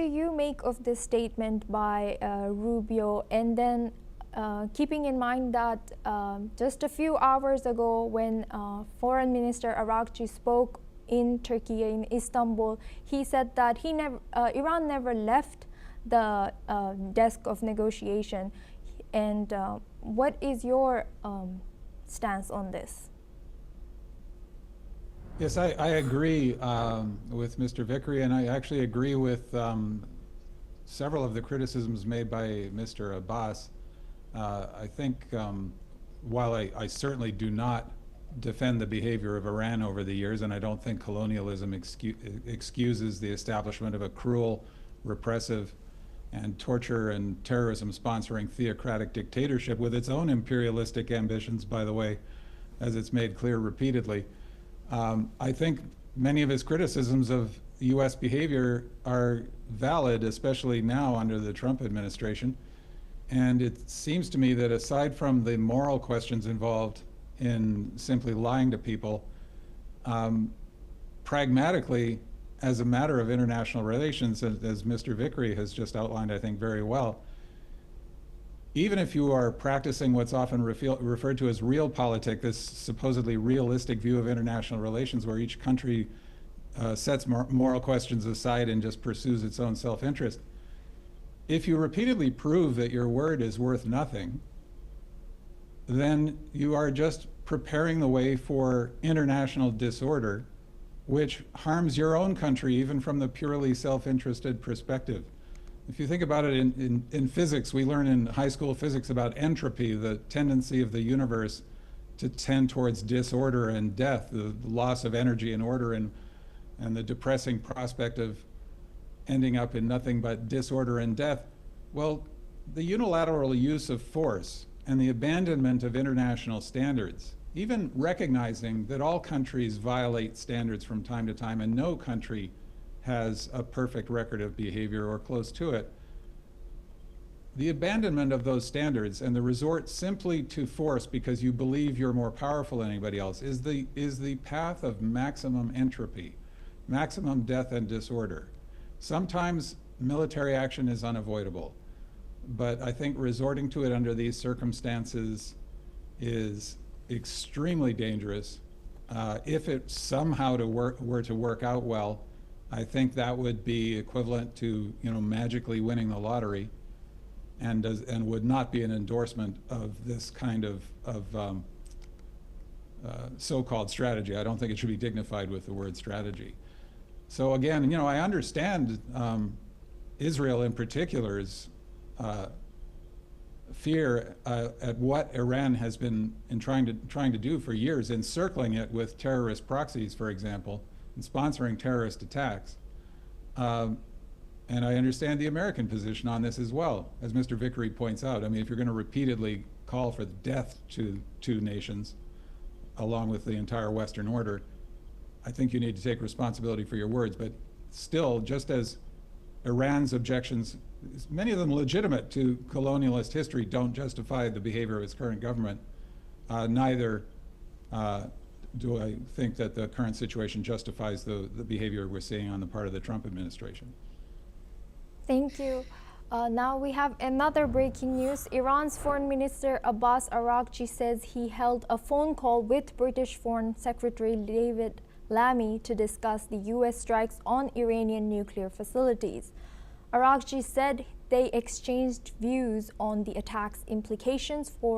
you make of this statement by Rubio? And then keeping in mind that just a few hours ago when Foreign Minister Arakci spoke in Turkey, in Istanbul, he said that Iran never left the desk of negotiation. And what is your stance on this? Yes, I agree with Mr. Vickery, and I actually agree with several of the criticisms made by Mr. Abbas. I think while I certainly do not defend the behavior of Iran over the years, and I don't think colonialism excuses the establishment of a cruel, repressive, and torture and terrorism sponsoring theocratic dictatorship with its own imperialistic ambitions, by the way, as it's made clear repeatedly. I think many of his criticisms of U.S. behavior are valid, especially now under the Trump administration. And it seems to me that aside from the moral questions involved in simply lying to people, pragmatically, as a matter of international relations, as Mr. Vickery has just outlined, I think, very well, even if you are practicing what's often referred to as realpolitik, this supposedly realistic view of international relations where each country sets moral questions aside and just pursues its own self-interest, if you repeatedly prove that your word is worth nothing, then you are just preparing the way for international disorder, which harms your own country even from the purely self-interested perspective. If you think about it in physics, we learn in high school physics about entropy, the tendency of the universe to tend towards disorder and death, the loss of energy and order, and the depressing prospect of ending up in nothing but disorder and death. Well, the unilateral use of force and the abandonment of international standards, even recognizing that all countries violate standards from time to time and no country has a perfect record of behavior or close to it, the abandonment of those standards and the resort simply to force because you believe you're more powerful than anybody else is the path of maximum entropy, maximum death and disorder. Sometimes military action is unavoidable, but I think resorting to it under these circumstances is extremely dangerous. If it somehow were to work out well, I think that would be equivalent to magically winning the lottery, and would not be an endorsement of this kind of so-called strategy. I don't think it should be dignified with the word strategy. So again, I understand Israel in particular's fear at what Iran has been trying to do for years, encircling it with terrorist proxies, for example, and sponsoring terrorist attacks. And I understand the American position on this as well, as Mr. Vickery points out. I mean, if you're going to repeatedly call for death to two nations, along with the entire Western order, I think you need to take responsibility for your words. But still, just as Iran's objections, many of them legitimate to colonialist history, don't justify the behavior of its current government, neither do I think that the current situation justifies the behavior we're seeing on the part of the Trump administration. Thank you. Now we have another breaking news. Iran's Foreign Minister Abbas Arakci says he held a phone call with British Foreign Secretary David Lammy to discuss the U.S. strikes on Iranian nuclear facilities. Arakci said they exchanged views on the attack's implications for